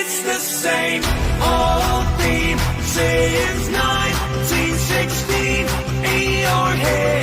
it's the same old theme since 1916. In your head